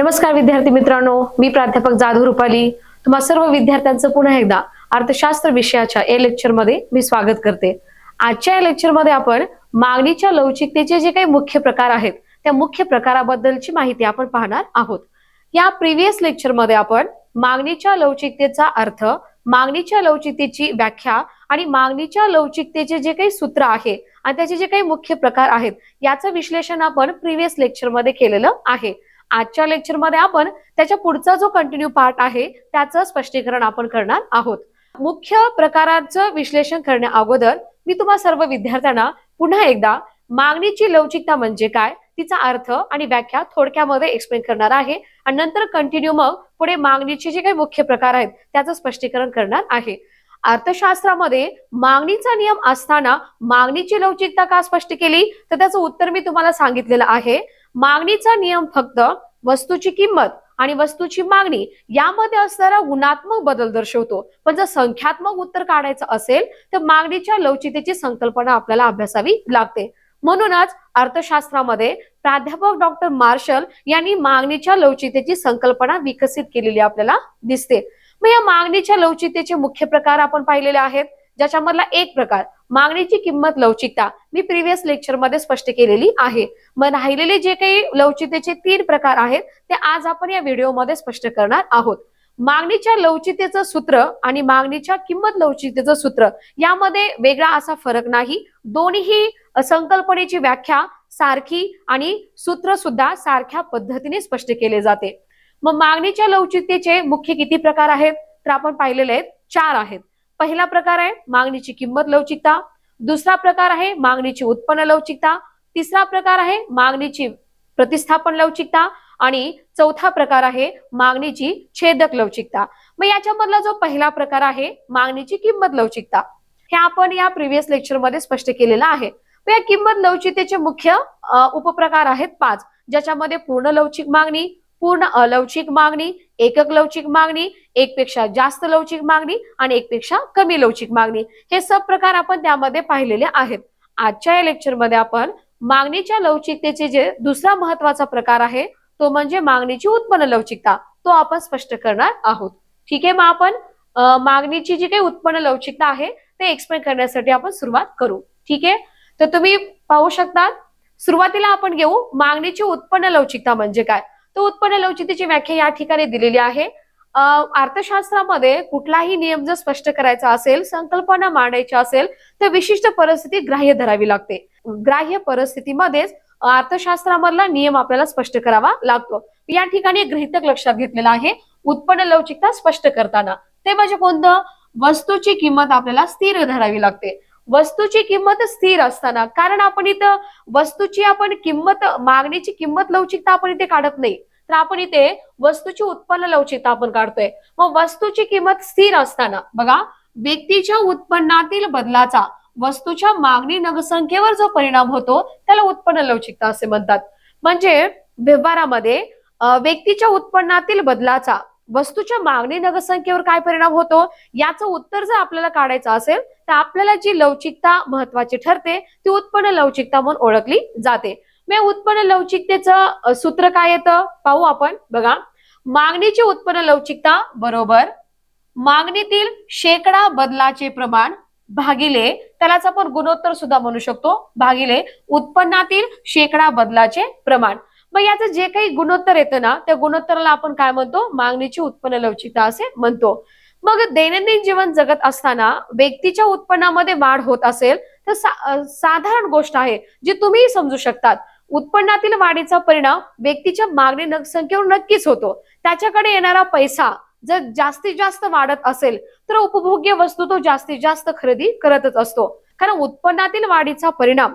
नमस्कार विद्यार्थी मित्रांनो, मी प्राध्यापक जाधव रुपाली तुम्हा सर्व विद्यार्थ्यांचं पुन्हा एकदा अर्थशास्त्र विषयाच्या या लेक्चर मध्ये मी स्वागत करते। आजच्या या लेक्चर मध्ये आपण मागणीच्या लवचिकतेचे जे काही मुख्य प्रकार आहेत त्या मुख्य प्रकाराबद्दलची माहिती आपण पाहणार आहोत। या प्रीवियस लेक्चर मध्ये आपण मागणीच्या लवचिकतेचा अर्थ, मागणीच्या लवचिकतेची व्याख्या आणि मागणीच्या लवचिकतेचे जे काही सूत्र आहे आणि त्याचे जे काही मुख्य प्रकार आहेत याचं विश्लेषण आपण प्रीवियस लेक्चर मध्ये केलेलं आहे। आजच्या लेक्चर मध्ये आपण त्याच्या पुढचा जो कंटिन्यू पार्ट आहे त्याचं स्पष्टीकरण आपण करणार आहोत। मुख्य प्रकारांचं विश्लेषण करण्या अगोदर मी तुम्हा सर्व विद्यार्थ्यांना पुन्हा एकदा मागणीची लवचिकता म्हणजे काय, तिचा अर्थ आणि व्याख्या थोडक्यामध्ये एक्सप्लेन करणार आहे आणि नंतर कंटिन्यू मग पुढे मागणीचे जे काही मुख्य प्रकार आहेत त्याचं स्पष्टीकरण करणार आहे। अर्थशास्त्रामध्ये मागणीचा नियम असताना मागणीची लवचिकता का स्पष्ट केली तर त्याचं उत्तर मी तुम्हाला सांगितलेलं आहे। मागणीचा नियम फक्त वस्तूची किंमत आणि वस्तूची मागणी यामध्ये असणारा गुणात्मक बदल दर्शवतो, पण जर संख्यात्मक उत्तर काढायचं असेल तर मागणीच्या लवचिकतेची संकल्पना आपल्याला अभ्यासावी लागते। म्हणूनच अर्थशास्त्रामध्ये प्राध्यापक डॉक्टर मार्शल यांनी मागणीच्या लवचिकतेची संकल्पना विकसित केलेली आपल्याला दिसते। मग या मागणीच्या लवचिकतेचे मुख्य प्रकार आपण पाहिलेले आहेत, ज्याच्यामधला एक प्रकार मागणीची किंमत लवचिकता मी प्रीवियस लेक्चर मध्ये स्पष्ट केलेली आहे। मग राहिलेले जे काही लवचिकतेचे 3 प्रकार आहेत ते आज आपण या व्हिडिओ मध्ये स्पष्ट करणार आहोत। मागणीच्या लवचिकतेचं सूत्र आणि मागणीच्या किंमत लवचिकतेचं सूत्र यामध्ये वेगळा असा फरक नाही, दोन्ही संकल्पनेची व्याख्या सारखी आणि सूत्र सुद्धा सारख्या पद्धतीने स्पष्ट केले जाते। मग मागणीच्या लवचिकतेचे मुख्य किती प्रकार आहेत तर आपण पाहिलेले आहेत 4 आहेत। पहिला प्रकार आहे मागणीची किंमत लवचिकता, दुसरा प्रकार आहे मागणीची उत्पन्न लवचिकता, तिसरा प्रकार आहे मागणीची प्रतिस्थापन लवचिकता आणि चौथा प्रकार आहे मागणीची छेदक लवचिकता। मग याच्यामधला जो पहिला प्रकार आहे मागणीची किंमत लवचिकता हे आपण या प्रीवियस लेक्चर मध्ये स्पष्ट केलेला आहे। या किंमत लवचिकतेचे मुख्य उपप्रकार आहेत 5, ज्याच्यामध्ये पूर्ण लवचिक मागणी, पूर्ण अलवचिक मागणी, एकक लवचिक मागणी, एक पेक्षा जास्त लवचिक मागणी आणि एक पेक्षा कमी लवचिक मागणी हे सब प्रकार आपण त्यामध्ये पाहिलेले आहेत। आजच्या या लेक्चर मध्ये आपण मागणीच्या लवचिकतेचे जे दुसरा महत्वाचा प्रकार आहे तो म्हणजे मागणीची उत्पन्न लवचिकता, तो आपण स्पष्ट करणार आहोत। ठीक आहे, मग आपण मागणीची जी काही उत्पन्न लवचिकता आहे ते एक्सप्लेन करण्यासाठी आपण सुरुवात करू। ठीक आहे, तर तुम्ही पाहू शकता सुरुवातीला आपण घेऊ मागणीची उत्पन्न लवचिकता म्हणजे काय। तो उत्पन्न लवचिकतेची व्याख्या या ठिकाणी दिलेली आहे। अर्थशास्त्रामध्ये कुठलाही नियम जर स्पष्ट करायचा असेल, संकल्पना मांडायची असेल तर विशिष्ट परिस्थिती ग्राह्य धरावी लागते। ग्राह्य परिस्थितीमध्येच अर्थशास्त्रामधला नियम आपल्याला स्पष्ट करावा लागतो। या ठिकाणी गृहीतक लक्षात घेतलेला आहे उत्पन्न लवचिकता स्पष्ट करताना, ते म्हणजे कोणतं, वस्तूची किंमत आपल्याला स्थिर धरावी लागते। वस्तूची किंमत स्थिर असताना, कारण आपण इथं वस्तूची आपण किंमत मागणीची किंमत लवचिकता आपण इथे काढत नाही, तर आपण इथे वस्तूची उत्पन्न लवचिकता आपण काढतोय। मग वस्तूची किंमत स्थिर असताना बघा, व्यक्तीच्या उत्पन्नातील बदलाचा वस्तूच्या मागणी नगसंख्येवर जो परिणाम होतो त्याला उत्पन्न लवचिकता असे म्हणतात। म्हणजे व्यवहारामध्ये व्यक्तीच्या उत्पन्नातील बदलाचा वस्तूच्या मागणी नगसंख्येवर काय परिणाम होतो याचं उत्तर जर आपल्याला काढायचं असेल तर आपल्याला जी लवचिकता महत्वाची ठरते ती उत्पन्न लवचिकता म्हणून ओळखली जाते। मग उत्पन्न लवचिकतेचं सूत्र काय येतं पाहू आपण। बघा, मागणीची उत्पन्न लवचिकता बरोबर मागणीतील शेकडा बदलाचे प्रमाण भागिले, त्यालाच आपण गुणोत्तर सुद्धा म्हणू शकतो, भागिले उत्पन्नातील शेकडा बदलाचे प्रमाण। मग याचं जे काही गुणोत्तर येतं ना त्या गुणोत्तराला आपण काय म्हणतो, मागणीची उत्पन्न लवचिकता असे म्हणतो। मग दैनंदिन जीवन जगत असताना व्यक्तीच्या उत्पन्नामध्ये वाढ होत असेल तर साधारण गोष्ट आहे जी तुम्ही समजू शकतात, उत्पन्नातील वाढीचा परिणाम व्यक्तीच्या मागणी नगसंख्येवर नक्कीच होतो। त्याच्याकडे येणारा पैसा जर जास्तीत जास्त वाढत असेल तर उपभोग्य वस्तू तो जास्तीत जास्त खरेदी करतच असतो, कारण उत्पन्नातील वाढीचा परिणाम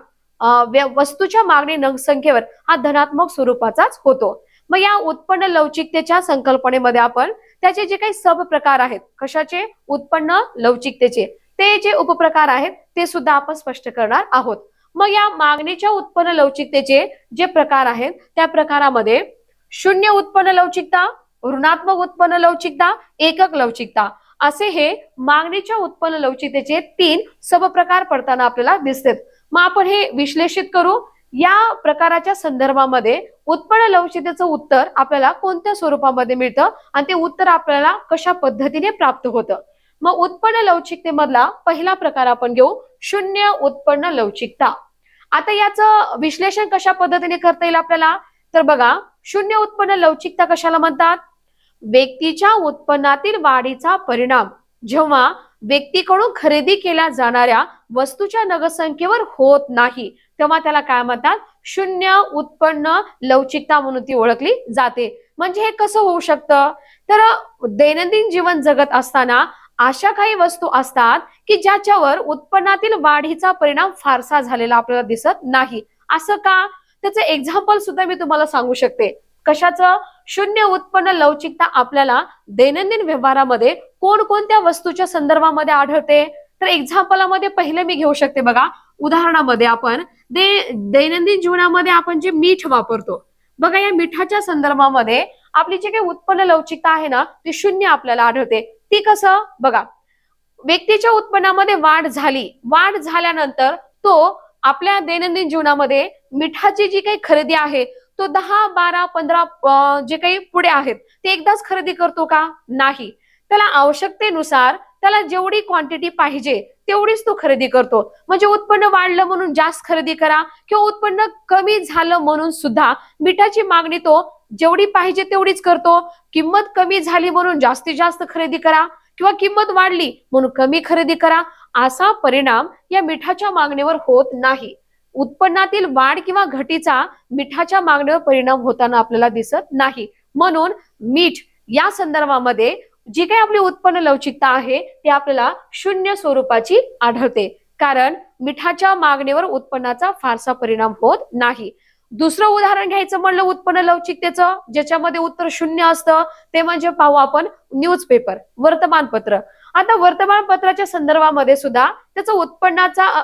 वस्तूच्या मागणी नगसंख्येवर हा धनात्मक स्वरूपाचाच होतो। मग या उत्पन्न लवचिकतेच्या संकल्पनेमध्ये आपण त्याचे जे काही सब प्रकार आहेत, कशाचे, उत्पन्न लवचिकतेचे, ते जे उपप्रकार आहेत ते सुद्धा आपण स्पष्ट करणार आहोत। मग या मागणीच्या उत्पन्न लवचिकतेचे जे प्रकार आहेत त्या प्रकारामध्ये शून्य उत्पन्न लवचिकता, ऋणात्मक उत्पन्न लवचिकता, एकक लवचिकता असे हे मागणीच्या उत्पन्न लवचिकतेचे 3 सबप्रकार पडताना आपल्याला दिसतात। मग आपण हे विश्लेषित करू। या प्रकाराच्या संदर्भामध्ये उत्पन्न लवचिकतेचं उत्तर आपल्याला कोणत्या स्वरूपामध्ये मिळतं आणि ते उत्तर आपल्याला कशा पद्धतीने प्राप्त होतं? मग उत्पन्न लवचिकतेमधला पहिला प्रकार आपण घेऊ, शून्य उत्पन्न लवचिकता. आता याचं विश्लेषण कशा पद्धतीने करता येईल आपल्याला? तर बघा, शून्य उत्पन्न लवचिकता कशाला म्हणतात? व्यक्तीच्या उत्पन्नातील वाढीचा परिणाम जेव्हा व्यक्तीकडून खरेदी केल्या जाणाऱ्या वस्तूच्या नगदसंख्येवर होत नाही तेव्हा त्याला काय म्हणतात? शून्य उत्पन्न लवचिकता म्हणून ती ओळखली जाते. म्हणजे हे कसं होऊ शकतं? तर दैनंदिन जीवन जगत असताना अशा काही वस्तू असतात की ज्याच्यावर उत्पन्नातील वाढीचा परिणाम फारसा झालेला आपल्याला दिसत नाही. असं का? त्याचं एक्झाम्पल सुद्धा मी तुम्हाला सांगू शकते. कशाचं? शून्य उत्पन्न लवचिकता आपल्याला दैनंदिन व्यवहारामध्ये कोणकोणत्या वस्तूच्या संदर्भामध्ये आढळते? तर एक्झाम्पलमध्ये पहिले मी घेऊ शकते. बघा, उदाहरणामध्ये आपण दैनंदिन जीवनामध्ये आपण जे मीठ वापरतो, बघा या मिठाच्या संदर्भामध्ये आपली जी काही उत्पन्न लवचिकता आहे ना ती शून्य आपल्याला आढळते. ती कसं? बघा, व्यक्तीच्या उत्पन्नामध्ये वाढ झाली, वाढ झाल्यानंतर तो आपल्या दैनंदिन जीवनामध्ये मिठाची जी काही खरेदी आहे तो 10, 12, 15 जे काही पुढे आहेत ते एकदाच खरेदी करतो का? नाही. त्याला आवश्यकतेनुसार त्याला जेवढी क्वांटिटी पाहिजे तेवढीच तो खरेदी करतो. म्हणजे उत्पन्न वाढलं म्हणून जास्त खरेदी करा किंवा उत्पन्न कमी झालं म्हणून सुद्धा मिठाची मागणी तो जेवढी पाहिजे तेवढीच करतो. किंमत कमी झाली म्हणून जास्तीत जास्त खरेदी करा किंवा किंमत वाढली म्हणून कमी खरेदी करा, असा परिणाम या मिठाच्या मागणीवर होत नाही. उत्पन्नातील वाढ किंवा घटीचा मिठाच्या मागणीवर परिणाम होताना आपल्याला दिसत नाही. म्हणून मीठ या संदर्भामध्ये जी काही आपली उत्पन्न लवचिकता आहे ती आपल्याला शून्य स्वरूपाची आढळते, कारण मिठाच्या मागणीवर उत्पन्नाचा फारसा परिणाम होत नाही. दुसरं उदाहरण घ्यायचं म्हणलं उत्पन्न लवचिकतेचं, ज्याच्यामध्ये उत्तर शून्य असतं, ते म्हणजे पाहू आपण न्यूजपेपर, वर्तमानपत्र. आता वर्तमानपत्राच्या संदर्भामध्ये सुद्धा त्याचा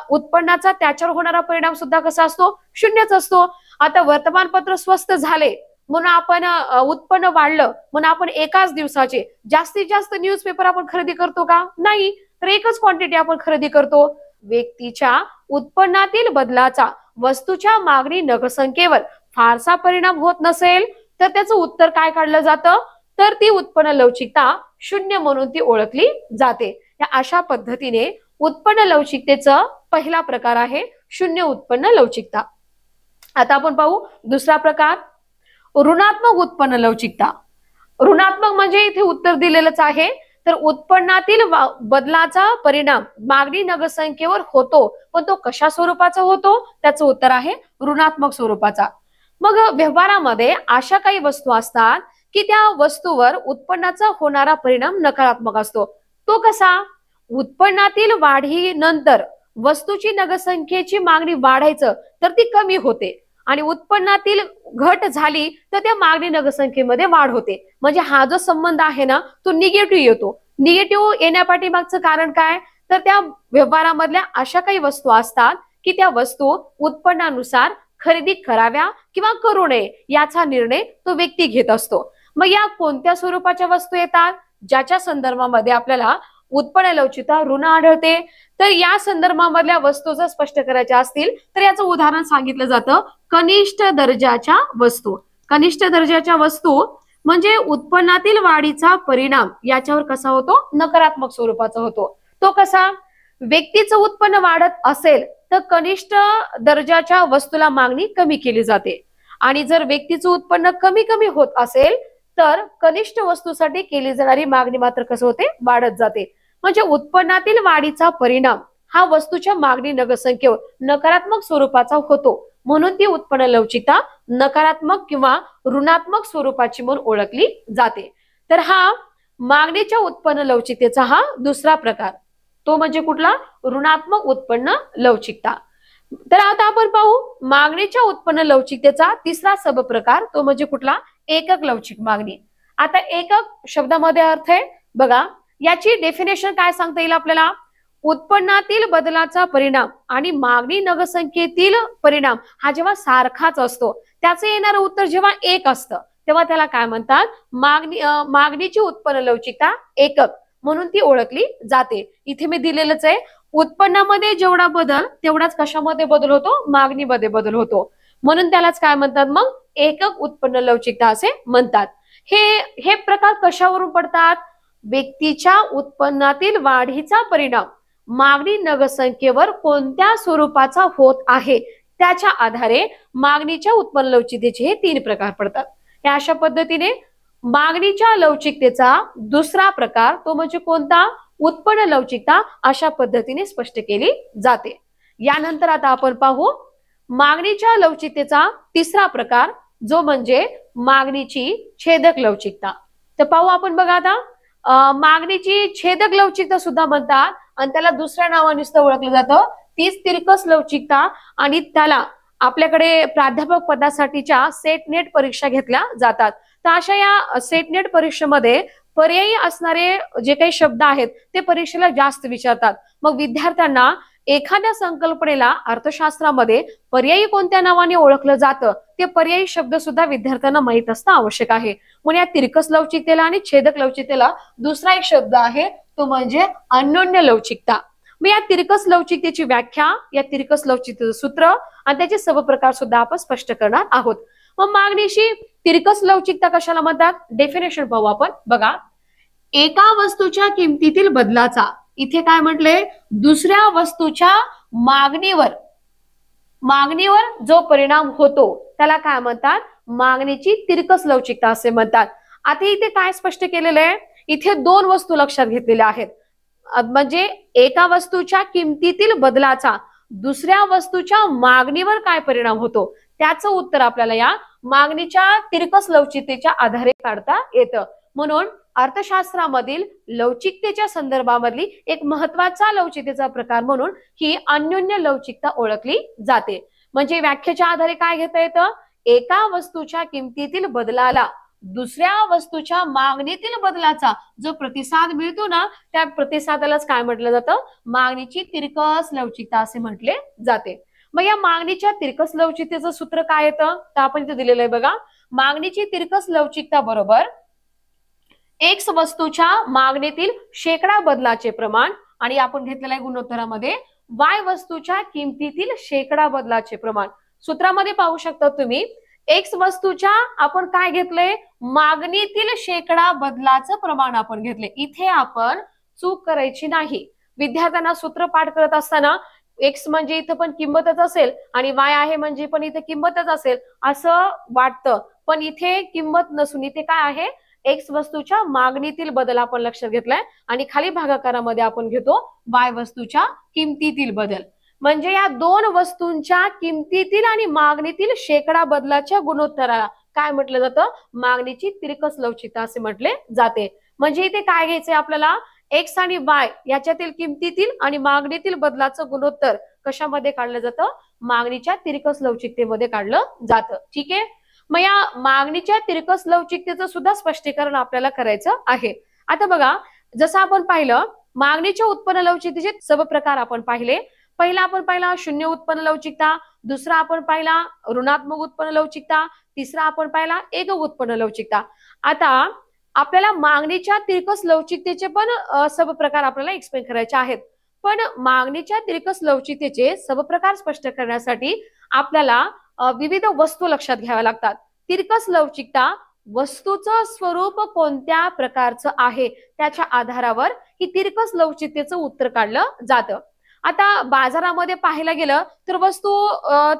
उत्पन्नाचा त्याच्यावर होणारा परिणाम सुद्धा कसा असतो? शून्यच असतो. आता वर्तमानपत्र स्वस्त झाले म्हणून आपण उत्पन्न वाढलं म्हणून आपण एकाच दिवसाचे जास्तीत जास्त न्यूजपेपर आपण खरेदी करतो का? नाही. तर एकच क्वांटिटी आपण खरेदी करतो. व्यक्तीच्या उत्पन्नातील बदलाचा वस्तूच्या मागणी नगदसंख्येवर फारसा परिणाम होत नसेल तर त्याचं उत्तर काय काढलं जातं? तर ती उत्पन्न लवचिकता शून्य म्हणून ती ओळखली जाते. या अशा पद्धतीने उत्पन्न लवचिकतेचा पहिला प्रकार आहे शून्य उत्पन्न लवचिकता. आता आपण पाहू दुसरा प्रकार, ऋणात्मक उत्पन्न लवचिकता. ऋणात्मक म्हणजे इथे उत्तर दिलेलंच आहे. तर उत्पन्नातील बदलाचा परिणाम मागणी नगदसंख्येवर होतो, पण तो कशा स्वरूपाचा होतो? त्याचं उत्तर आहे ऋणात्मक स्वरूपाचा. मग व्यवहारामध्ये अशा काही वस्तू असतात की त्या वस्तूवर उत्पन्नाचा होणारा परिणाम नकारात्मक असतो. तो कसा? उत्पन्नातील वाढीनंतर वस्तूची नगदसंख्येची मागणी वाढायचं तर ती कमी होते आणि उत्पन्नातील घट झाली तर त्या मागणी नगदसंख्येमध्ये वाढ होते. म्हणजे हा जो संबंध आहे ना तो निगेटिव्ह येतो. निगेटिव्ह येण्यापाठीमागचं कारण काय? तर त्या व्यवहारामधल्या अशा काही वस्तू असतात की त्या वस्तू उत्पन्नानुसार खरेदी कराव्या किंवा करू नये याचा निर्णय तो व्यक्ती घेत असतो. मग या कोणत्या स्वरूपाच्या वस्तू येतात? ज्याच्या संदर्भामध्ये आपल्याला उत्पन्न लवचिकता ऋण आढळते. तर या संदर्भामधल्या वस्तू जर स्पष्ट करायच्या असतील तर याचं उदाहरण सांगितलं जातं कनिष्ठ दर्जाच्या वस्तू. कनिष्ठ दर्जाच्या वस्तू म्हणजे उत्पन्नातील वाढीचा परिणाम याच्यावर कसा होतो? नकारात्मक स्वरूपाचा होतो. तो कसा? व्यक्तीचं उत्पन्न वाढत असेल तर कनिष्ठ दर्जाच्या वस्तूला मागणी कमी केली जाते आणि जर व्यक्तीचं उत्पन्न कमी कमी होत असेल तर कनिष्ठ वस्तूसाठी केली जाणारी मागणी मात्र कसं होते? वाढत जाते. म्हणजे उत्पन्नातील वाढीचा परिणाम हा वस्तूच्या मागणी नगदसंख्येवर नकारात्मक स्वरूपाचा होतो, म्हणून ती उत्पन्न लवचिकता नकारात्मक किंवा ऋणात्मक स्वरूपाची म्हणून ओळखली जाते. तर हा मागणीच्या उत्पन्न लवचिकतेचा हा दुसरा प्रकार, तो म्हणजे कुठला? ऋणात्मक उत्पन्न लवचिकता. तर आता आपण पाहू मागणीच्या उत्पन्न लवचिकतेचा तिसरा सबप्रकार, तो म्हणजे कुठला? एकक लवचिक मागणी. आता एकक शब्दामध्ये अर्थ आहे बघा, याची डेफिनेशन काय सांगता येईल आपल्याला? उत्पन्नातील बदलाचा परिणाम आणि मागणी नगदसंख्येतील परिणाम हा जेव्हा सारखाच असतो त्याचं येणारं उत्तर जेव्हा एक असतं तेव्हा त्याला काय म्हणतात? मागणीची उत्पन्न लवचिकता एकक म्हणून ती ओळखली जाते. इथे मी दिलेलंच आहे, उत्पन्नामध्ये जेवढा बदल तेवढाच कशामध्ये बदल होतो? मागणीमध्ये बदल होतो, म्हणून त्यालाच काय म्हणतात? मग एकक उत्पन्न लवचिकता असे म्हणतात. हे प्रकार कशावरून पडतात? व्यक्तीच्या उत्पन्नातील वाढीचा परिणाम मागणी नगरसंख्येवर कोणत्या स्वरूपाचा होत आहे त्याच्या आधारे मागणीच्या उत्पन्न लवचिकतेचे हे 3 प्रकार पडतात. या अशा पद्धतीने मागणीच्या लवचिकतेचा दुसरा प्रकार तो म्हणजे कोणता? उत्पन्न लवचिकता अशा पद्धतीने स्पष्ट केली जाते. यानंतर आता आपण पाहू मागणीच्या लवचिकतेचा तिसरा प्रकार जो म्हणजे मागणीची छेदक लवचिकता. तर पाहू आपण बघा आता मागणीची छेदक लवचिकता सुद्धा म्हणतात आणि त्याला दुसऱ्या नावाने ओळखलं जातं तीच तिरकस लवचिकता आणि त्याला आपल्याकडे प्राध्यापक पदासाठीच्या सेट नेट परीक्षा घेतल्या जातात. तर अशा या सेट नेट परीक्षेमध्ये पर्यायी असणारे जे काही शब्द आहेत ते परीक्षेला जास्त विचारतात. मग विद्यार्थ्यांना एखाद्या संकल्पनेला अर्थशास्त्रामध्ये पर्यायी कोणत्या नावाने ओळखलं जातं ते पर्यायी शब्द सुद्धा विद्यार्थ्यांना माहित असणं आवश्यक आहे. म्हणून या तिरकस लवचिकतेला आणि छेदक लवचिकतेला दुसरा एक शब्द आहे तो म्हणजे अन्योन्य लवचिकता. मग या तिरकस लवचिकतेची व्याख्या, या तिरकस लवचिकतेचं सूत्र आणि त्याचे सबप्रकार सुद्धा आपण स्पष्ट करणार आहोत. मग मागणीशी तिरकस लवचिकता कशाला म्हणतात? डेफिनेशन पाहू आपण. बघा, एका वस्तूच्या किमतीतील बदलाचा, इथे काय म्हटलंय, दुसऱ्या वस्तूच्या मागणीवर जो परिणाम होतो त्याला काय म्हणतात? मागणीची तिरकस लवचिकता असे म्हणतात. आता इथे काय स्पष्ट केलेलं आहे? इथे 2 वस्तू लक्षात घेतलेल्या आहेत. म्हणजे एका वस्तूच्या किमतीतील बदलाचा दुसऱ्या वस्तूच्या मागणीवर काय परिणाम होतो त्याचं उत्तर आपल्याला या मागणीच्या तिरकस लवचिकतेच्या आधारे काढता येतं. म्हणून अर्थशास्त्रामधील लवचिकतेच्या संदर्भामधली एक महत्वाचा लवचिकतेचा प्रकार म्हणून ही अन्योन्य लवचिकता ओळखली जाते. म्हणजे व्याख्येच्या आधारे काय घेता येतं? एका वस्तूच्या किमतीतील बदलाला दुसऱ्या वस्तूच्या मागणीतील बदलाचा जो प्रतिसाद मिळतो ना त्या प्रतिसादालाच काय म्हटलं जातं? मागणीची तिरकस लवचिकता असे म्हटले जाते. मग या मागणीच्या तिरकस लवचिकतेचं सूत्र काय येतं तर आपण इथे दिलेलं आहे बघा. मागणीची तिरकस लवचिकता बरोबर एक्स वस्तूच्या मागणीतील शेकडा बदलाचे प्रमाण आणि आपण घेतलेल्या गुणोत्तरामध्ये वाय वस्तूच्या किमतीतील शेकडा बदलाचे प्रमाण. सूत्रामध्ये पाहू शकता तुम्ही एक्स वस्तूच्या आपण काय घेतलंय? मागणीतील शेकडा बदलाचं प्रमाण आपण घेतले. इथे आपण चूक करायची नाही. विद्यार्थ्यांना सूत्र पाठ करत असताना एक्स म्हणजे इथं पण किंमतच असेल आणि वाय आहे म्हणजे पण इथे किंमतच असेल असं वाटतं, पण इथे किंमत नसून इथे काय आहे? एक्स वस्तूच्या मागणीतील बदल आपण लक्षात घेतलाय आणि खाली भागाकारामध्ये आपण घेतो वाय वस्तूच्या किमतीतील बदल. म्हणजे या 2 वस्तूंच्या किमतीतील आणि मागणीतील शेकडा बदलाच्या गुणोत्तराला काय म्हटलं जातं? मागणीची तिरकस लवचिकता असे म्हटले जाते. म्हणजे इथे काय घ्यायचंय आपल्याला? एक्स आणि वाय याच्यातील किमतीतील आणि मागणीतील बदलाचं गुणोत्तर कशामध्ये काढलं जातं? मागणीच्या तिरकस लवचिकतेमध्ये काढलं जातं. ठीक आहे. मग या मागणीच्या तिरकस लवचिकतेचं सुद्धा स्पष्टीकरण आपल्याला करायचं आहे. आता बघा, जसं आपण पाहिलं मागणीच्या उत्पन्न लवचिकतेचे सबप्रकार आपण पाहिले. पहिला आपण पाहिला शून्य उत्पन्न लवचिकता, दुसरा आपण पाहिला ऋणात्मक उत्पन्न लवचिकता, तिसरा आपण पाहिला एकक उत्पन्न लवचिकता. आता आपल्याला मागणीच्या तिरकस लवचिकतेचे पण सबप्रकार आपल्याला एक्सप्लेन करायचे आहेत. पण मागणीच्या तिरकस लवचिकतेचे सबप्रकार स्पष्ट करण्यासाठी आपल्याला विविध वस्तू लक्षात घ्याव्या लागतात. तिरकस लवचिकता वस्तूचं स्वरूप कोणत्या प्रकारचं आहे त्याच्या आधारावर ही तिरकस लवचिकतेचं उत्तर काढलं जातं. आता बाजारामध्ये पाहायला गेलं तर वस्तू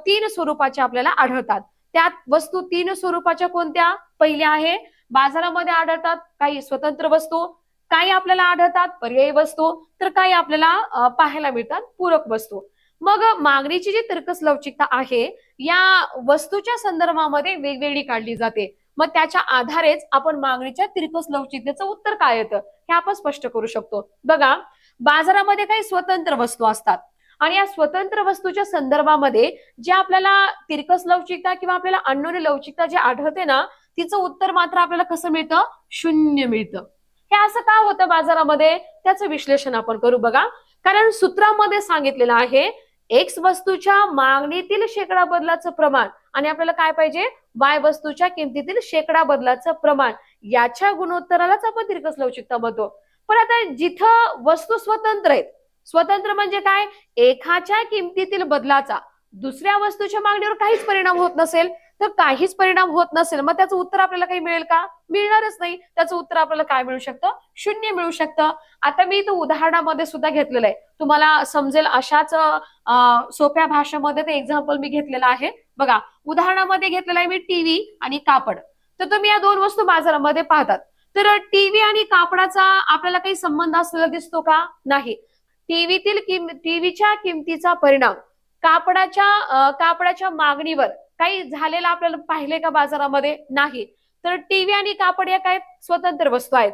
3 स्वरूपाच्या आपल्याला आढळतात. त्यात वस्तू 3 स्वरूपाच्या कोणत्या? पहिल्या आहे बाजारामध्ये आढळतात काही स्वतंत्र वस्तू, काही आपल्याला आढळतात पर्यायी वस्तू, तर काही आपल्याला पाहायला मिळतात पूरक वस्तू. मग मागणीची जी तिरकस लवचिकता आहे या वस्तूच्या संदर्भामध्ये वेगवेगळी काढली जाते. मग त्याच्या आधारेच आपण मागणीच्या तिरकस लवचिकतेचं उत्तर काय येतं हे आपण स्पष्ट करू शकतो. बघा, बाजारामध्ये काही स्वतंत्र वस्तू असतात आणि या स्वतंत्र वस्तूच्या संदर्भामध्ये जे आपल्याला तिरकस लवचिकता किंवा आपल्याला अन्योन्य लवचिकता जे आढळते ना तिचं उत्तर मात्र आपल्याला कसं मिळतं? 0 मिळतं. हे असं का होतं बाजारामध्ये त्याचं विश्लेषण आपण करू. बघा, कारण सूत्रामध्ये सांगितलेलं आहे एक्स वस्तूच्या मागणीतील शेकडा बदलाचं प्रमाण आणि आपल्याला काय पाहिजे? वाय वस्तूच्या किमतीतील शेकडा बदलाचं प्रमाण याच्या गुणोत्तरालाच आपण तिरकस लवचिकता म्हणतो. पण आता जिथं वस्तू स्वतंत्र आहेत, स्वतंत्र म्हणजे काय? एकाच्या किमतीतील बदलाचा दुसऱ्या वस्तूच्या मागणीवर काहीच परिणाम होत नसेल तर काहीच परिणाम होत नसेल, मग त्याचं उत्तर आपल्याला काही मिळेल का? मिळणारच नाही. त्याचं उत्तर आपल्याला काय मिळू शकतं? शून्य मिळू शकतं. आता मी इथं उदाहरणामध्ये सुद्धा घेतलेलं आहे, तुम्हाला समजेल अशाच सोप्या भाषेमध्ये ते एक्झाम्पल मी घेतलेलं आहे. बघा, उदाहरणामध्ये घेतलेलं आहे मी टीव्ही आणि कापड. तर तुम्ही या दोन वस्तू बाजारामध्ये पाहतात, तर टीव्ही आणि कापडाचा आपल्याला काही संबंध असलेला दिसतो का? नाही. टीव्हीच्या किमतीचा परिणाम कापडाच्या मागणीवर काही झालेला आपल्याला पाहिले का बाजारामध्ये? नाही. तर टीव्ही आणि कापड या काय स्वतंत्र वस्तू आहेत.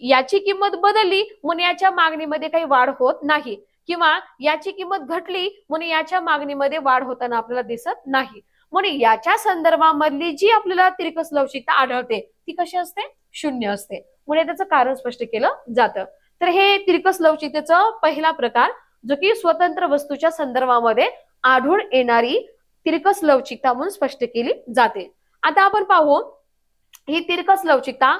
याची किंमत बदलली म्हणून याच्या मागणीमध्ये काही वाढ होत नाही, किंवा याची किंमत घटली म्हणून याच्या मागणीमध्ये वाढ होताना आपल्याला दिसत नाही. म्हणून याच्या संदर्भामधली जी आपल्याला तिरकस लवचिकता आढळते ती कशी असते? शून्य असते. म्हणून त्याचं कारण स्पष्ट केलं जातं. तर हे तिरकस लवचिकतेचा पहिला प्रकार, जो की स्वतंत्र वस्तूच्या संदर्भामध्ये आढळून येणारी तिरकस लवचिकता म्हणून स्पष्ट केली जाते. आता आपण पाहू ही तिरकस लवचिकता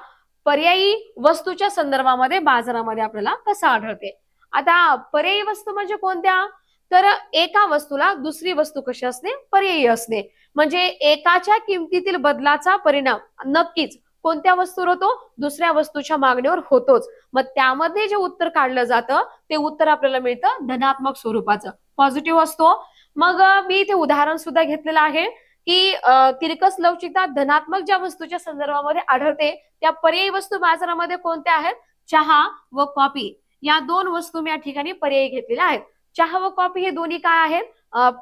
पर्यायी वस्तूच्या संदर्भामध्ये बाजारामध्ये आपल्याला कसं आढळते. आता पर्यायी वस्तू म्हणजे कोणत्या? तर एका वस्तूला दुसरी वस्तू कशी असणे? पर्यायी असणे. म्हणजे एकाच्या किमतीतील बदलाचा परिणाम नक्कीच कोणत्या वस्तूवर होतो? दुसऱ्या वस्तूच्या मागणीवर होतोच. मग त्यामध्ये जे उत्तर काढलं जातं ते उत्तर आपल्याला मिळतं धनात्मक स्वरूपाचं, पॉझिटिव्ह असतो. मग मी इथे उदाहरण सुद्धा घेतलेलं आहे की तिरकस लवचिकता धनात्मक ज्या वस्तूच्या संदर्भामध्ये आढळते त्या पर्यायी वस्तू बाजारामध्ये कोणत्या आहेत? चहा व कॉफी या दोन वस्तू मी या ठिकाणी पर्यायी घेतलेल्या आहेत. चहा व कॉफी हे दोन्ही काय आहेत?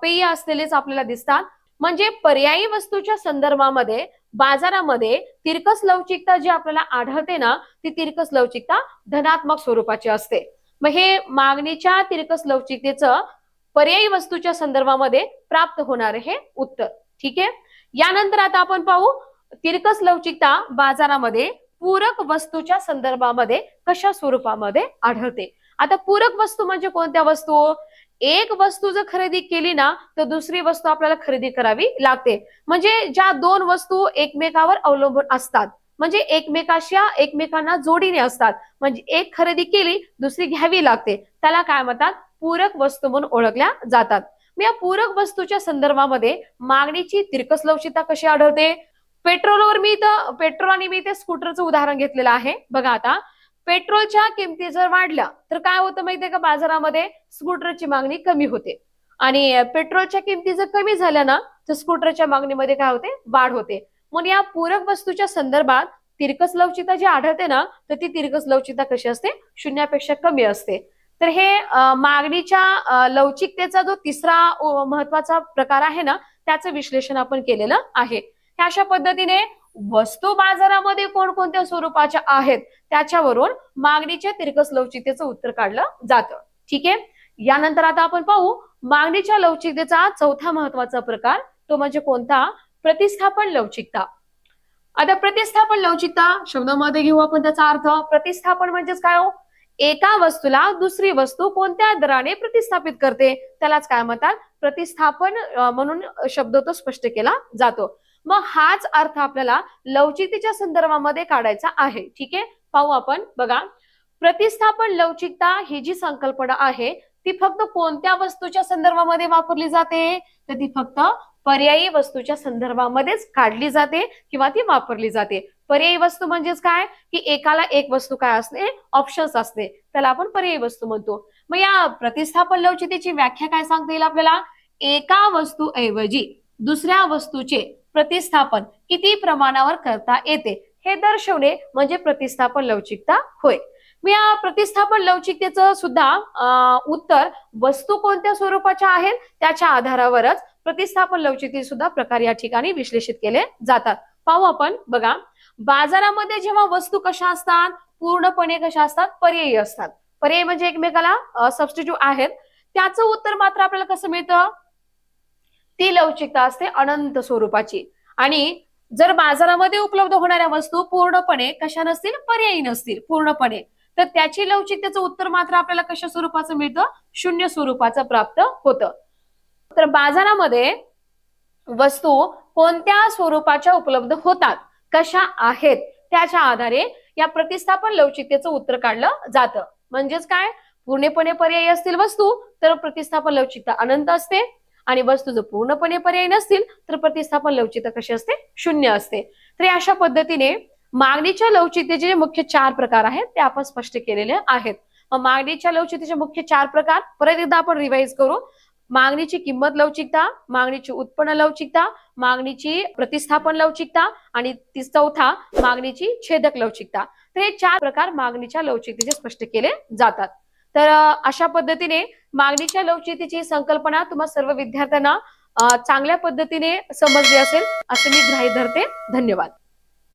पेय असलेलेच आपल्याला दिसतात. म्हणजे पर्यायी वस्तूच्या संदर्भामध्ये बाजारामध्ये तिरकस लवचिकता जी आपल्याला आढळते ना, ती तिरकस लवचिकता धनात्मक स्वरूपाची असते. मग हे मागणीच्या तिरकस लवचिकतेचं पर्यायी वस्तूच्या संदर्भामध्ये प्राप्त होणारे हे उत्तर. ठीक आहे. यानंतर आता आपण पाहू तिरकस लवचिकता बाजारामध्ये पूरक वस्तूच्या संदर्भामध्ये कशा स्वरूपामध्ये आढळते. आता पूरक वस्तू म्हणजे कोणत्या वस्तू? एक वस्तू जर खरेदी केली ना तर दुसरी वस्तू आपल्याला खरेदी करावी लागते. म्हणजे ज्या दोन वस्तू एकमेकावर अवलंबून असतात, म्हणजे एकमेकांना जोडीने असतात, म्हणजे एक खरेदी केली दुसरी घ्यावी लागते, त्याला काय म्हणतात? पूरक वस्तू म्हणून ओळखल्या जातात. मग या पूरक वस्तूच्या संदर्भामध्ये मागणीची तिरकस लवचिकता कशी आढळते? पेट्रोल आणि मी इथे स्कूटरचं उदाहरण घेतलेलं आहे. बघा, आता पेट्रोलच्या किमती जर वाढल्या तर काय होतं माहितीये का? बाजारामध्ये स्कूटरची मागणी कमी होते, आणि पेट्रोलच्या किमती जर कमी झाल्या ना तर स्कूटरच्या मागणीमध्ये काय होते? वाढ होते. म्हणून या पूरक वस्तूच्या संदर्भात तिरकस लवचिकता जी आढळते ना तर ती तिरकस लवचिकता कशी असते? शून्यापेक्षा कमी असते. तर हे मागणीच्या लवचिकतेचा जो तिसरा महत्वाचा प्रकार आहे ना त्याचं विश्लेषण आपण केलेलं आहे. अशा पद्धतीने वस्तू बाजारामध्ये कोणकोणत्या स्वरूपाच्या आहेत त्याच्यावरून मागणीच्या तिरकस लवचिकतेचं उत्तर काढलं जातं. ठीक आहे. यानंतर आता आपण पाहू मागणीच्या लवचिकतेचा चौथा महत्वाचा प्रकार, तो म्हणजे कोणता? प्रतिस्थापन लवचिकता. आता प्रतिस्थापन लवचिकता शब्दामध्ये घेऊ आपण त्याचा अर्थ. प्रतिस्थापन म्हणजेच काय हो? एका वस्तूला दुसरी वस्तू कोणत्या दराने प्रतिस्थापित करते त्यालाच काय म्हणतात? प्रतिस्थापन म्हणून शब्द तो स्पष्ट केला जातो. मग हाच अर्थ आपल्याला लवचिकतेच्या संदर्भामध्ये काढायचा आहे. ठीक आहे, पाहू आपण. बघा, प्रतिस्थापन लवचिकता ही जी संकल्पना आहे ती फक्त कोणत्या वस्तूच्या संदर्भामध्ये वापरली जाते? तर ती फक्त पर्यायी वस्तूच्या संदर्भामध्येच काढली जाते किंवा ती वापरली जाते. पर्यायी वस्तू म्हणजेच काय की एकाला एक वस्तू काय असते? ऑप्शन्स असते, त्याला आपण पर्यायी वस्तू म्हणतो. मग या प्रतिस्थापन लवचिकतेची व्याख्या काय सांगता येईल आपल्याला? एका वस्तूऐवजी दुसऱ्या वस्तूचे प्रतिस्थापन किती प्रमाणावर करता येते हे दर्शवणे म्हणजे प्रतिस्थापन लवचिकता होय. मी या प्रतिस्थापन लवचिकतेचं सुद्धा उत्तर वस्तू कोणत्या स्वरूपाच्या आहेत त्याच्या आधारावरच प्रतिस्थापन लवचिकते सुद्धा प्रकार या ठिकाणी विश्लेषित केले जातात. पाहू आपण. बघा, बाजारामध्ये जेव्हा वस्तू कशा असतात? पूर्णपणे कशा असतात? पर्यायी असतात. पर्यायी म्हणजे एकमेकाला सबस्टिट्यूट आहेत. त्याचं उत्तर मात्र आपल्याला कसं मिळतं? ती लवचिकता असते अनंत स्वरूपाची. आणि जर बाजारामध्ये उपलब्ध होणाऱ्या वस्तू पूर्णपणे कशा नसतील? पर्यायी नसतील पूर्णपणे, तर त्याची लवचिकतेचं उत्तर मात्र आपल्याला कशा स्वरूपाचं मिळतं? शून्य स्वरूपाचं प्राप्त होतं. तर बाजारामध्ये वस्तू कोणत्या स्वरूपाच्या उपलब्ध होतात, कशा आहेत त्याच्या आधारे या प्रतिस्थापन लवचिकतेचं उत्तर काढलं जातं. म्हणजेच काय? पूर्णपणे पर्यायी असतील वस्तू तर प्रतिस्थापन लवचिकता अनंत असते, आणि वस्तू जर पूर्णपणे पर्यायी नसतील तर प्रतिस्थापन लवचिकता कशी असते? शून्य असते. तर अशा पद्धतीने मागणीच्या लवचिकतेचे जे मुख्य 4 प्रकार आहेत ते आपण स्पष्ट केलेले आहेत. मागणीच्या लवचिकतेचे मुख्य 4 प्रकार परत एकदा आपण रिवाइज करू. मागणीची किंमत लवचिकता, मागणीची उत्पन्न लवचिकता, मागणीची प्रतिस्थापन लवचिकता आणि चौथा मागणीची छेदक लवचिकता. तर हे 4 प्रकार मागणीच्या लवचिकतेचे स्पष्ट केले जातात. तर अशा पद्धतीने मागणीच्या लवचिकतेची संकल्पना तुम्हा सर्व विद्यार्थ्यांना चांगल्या पद्धतीने समजली असेल असं मी गृहीत धरते. धन्यवाद.